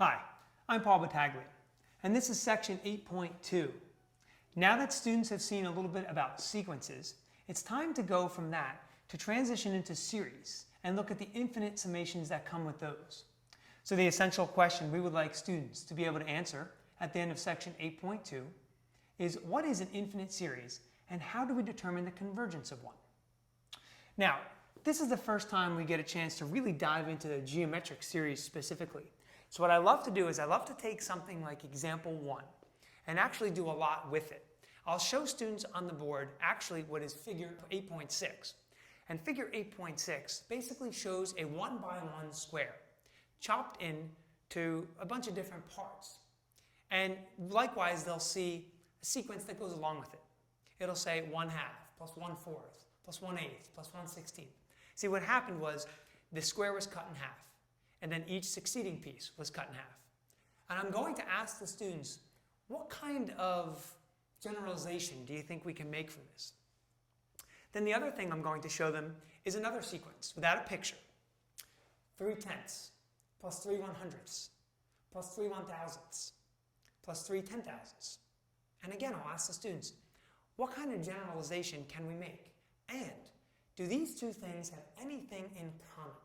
Hi, I'm Paul Battaglia, and this is section 8.2. Now that students have seen a little bit about sequences, it's time to go from that to transition into series and look at the infinite summations that come with those. So the essential question we would like students to be able to answer at the end of section 8.2 is, what is an infinite series and how do we determine the convergence of one? Now, this is the first time we get a chance to really dive into the geometric series specifically. So what I love to do is I love to take something like example 1 and actually do a lot with it. I'll show students on the board actually what is figure 8.6. And figure 8.6 basically shows a 1 by 1 square chopped into a bunch of different parts. And likewise, they'll see a sequence that goes along with it. It'll say 1/2 plus 1/4 plus 1/8 plus 1/16. See, what happened was the square was cut in half, and then each succeeding piece was cut in half. And I'm going to ask the students, what kind of generalization do you think we can make from this? Then the other thing I'm going to show them is another sequence without a picture. 3/10 plus 3/100 plus 3/1000 plus 3/10,000. And again, I'll ask the students, what kind of generalization can we make? And do these two things have anything in common?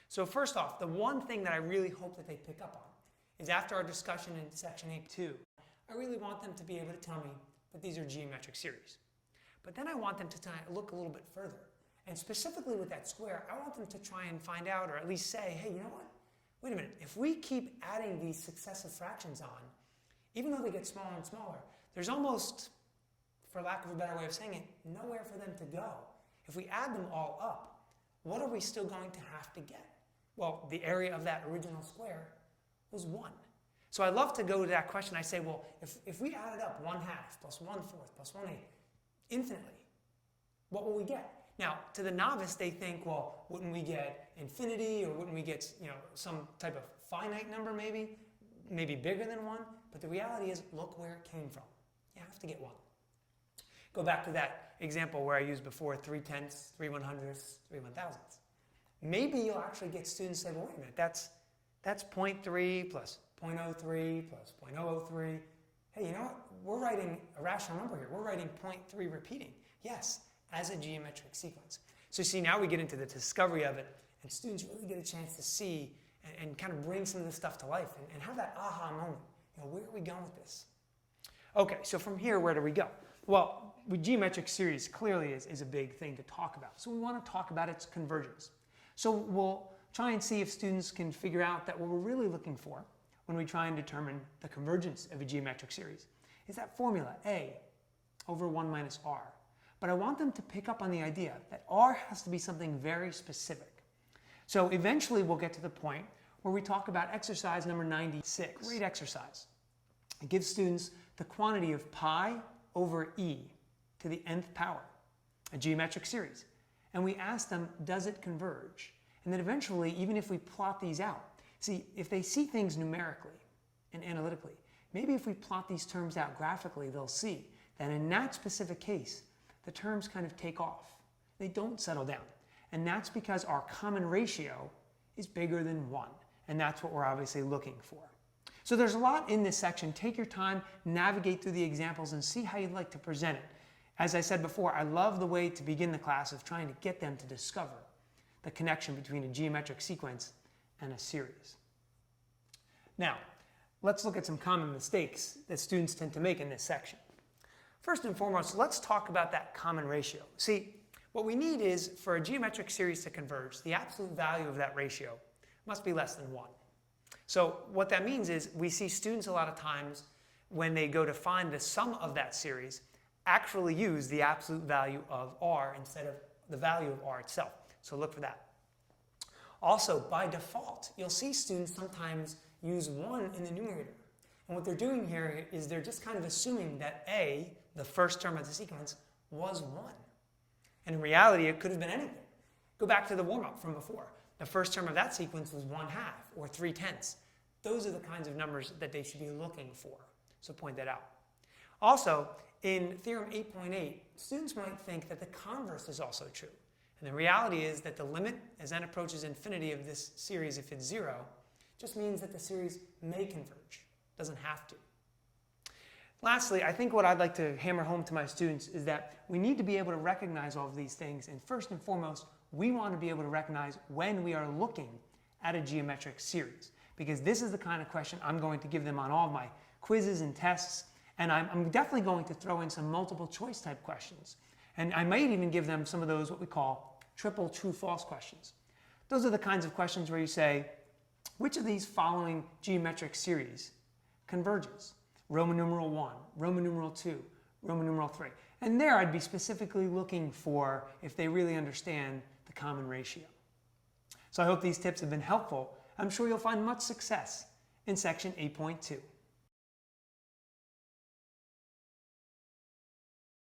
So first off, the one thing that I really hope that they pick up on is after our discussion in section 8.2, I really want them to be able to tell me that these are geometric series. But then I want them to look a little bit further. And specifically with that square, I want them to try and find out, or at least say, hey, you know what? Wait a minute, if we keep adding these successive fractions on, even though they get smaller and smaller, there's almost, for lack of a better way of saying it, nowhere for them to go. If we add them all up, what are we still going to have to get? Well, the area of that original square was 1. So I love to go to that question. I say, well, if we added up 1/2 plus 1/4 plus 1/8 infinitely, what will we get? Now, to the novice, they think, well, wouldn't we get infinity, or wouldn't we get, some type of finite number maybe bigger than 1? But the reality is, look where it came from. You have to get 1. Go back to that example where I used before 3/10, 3/100, 3/1000. Maybe you'll actually get students say, well, wait a minute, that's 0.3 plus 0.03 plus 0.003. Hey, you know what? We're writing a rational number here. We're writing 0.3 repeating. Yes, as a geometric sequence. So see, now we get into the discovery of it, and students really get a chance to see and kind of bring some of this stuff to life and have that aha moment. Where are we going with this? Okay, so from here, where do we go? Well, with geometric series clearly is a big thing to talk about. So we want to talk about its convergence. So we'll try and see if students can figure out that what we're really looking for when we try and determine the convergence of a geometric series is that formula, A over 1 minus R. But I want them to pick up on the idea that R has to be something very specific. So eventually we'll get to the point where we talk about exercise number 96. Great exercise. It gives students the quantity of pi over e to the nth power, a geometric series. And we ask them, does it converge? And then eventually, even if we plot these out, see, if they see things numerically and analytically, maybe if we plot these terms out graphically, they'll see that in that specific case, the terms kind of take off. They don't settle down. And that's because our common ratio is bigger than 1. And that's what we're obviously looking for. So there's a lot in this section. Take your time, navigate through the examples, and see how you'd like to present it. As I said before, I love the way to begin the class of trying to get them to discover the connection between a geometric sequence and a series. Now, let's look at some common mistakes that students tend to make in this section. First and foremost, let's talk about that common ratio. See, what we need is, for a geometric series to converge, the absolute value of that ratio must be less than 1. So what that means is we see students a lot of times when they go to find the sum of that series actually use the absolute value of R instead of the value of R itself. So look for that. Also, by default, you'll see students sometimes use 1 in the numerator. And what they're doing here is they're just kind of assuming that A, the first term of the sequence, was 1. And in reality, it could have been anything. Go back to the warm-up from before. The first term of that sequence was 1/2 or 3/10. Those are the kinds of numbers that they should be looking for. So point that out. Also, in Theorem 8.8, students might think that the converse is also true. And the reality is that the limit, as n approaches infinity of this series, if it's 0, Just means that the series may converge. Doesn't have to. Lastly, I think what I'd like to hammer home to my students is that we need to be able to recognize all of these things. And first and foremost, we want to be able to recognize when we are looking at a geometric series, because this is the kind of question I'm going to give them on all of my quizzes and tests. And I'm definitely going to throw in some multiple choice type questions. And I might even give them some of those what we call triple true-false questions. Those are the kinds of questions where you say, which of these following geometric series converges? Roman numeral 1, Roman numeral 2, Roman numeral 3. And there I'd be specifically looking for if they really understand the common ratio. So I hope these tips have been helpful. I'm sure you'll find much success in section 8.2.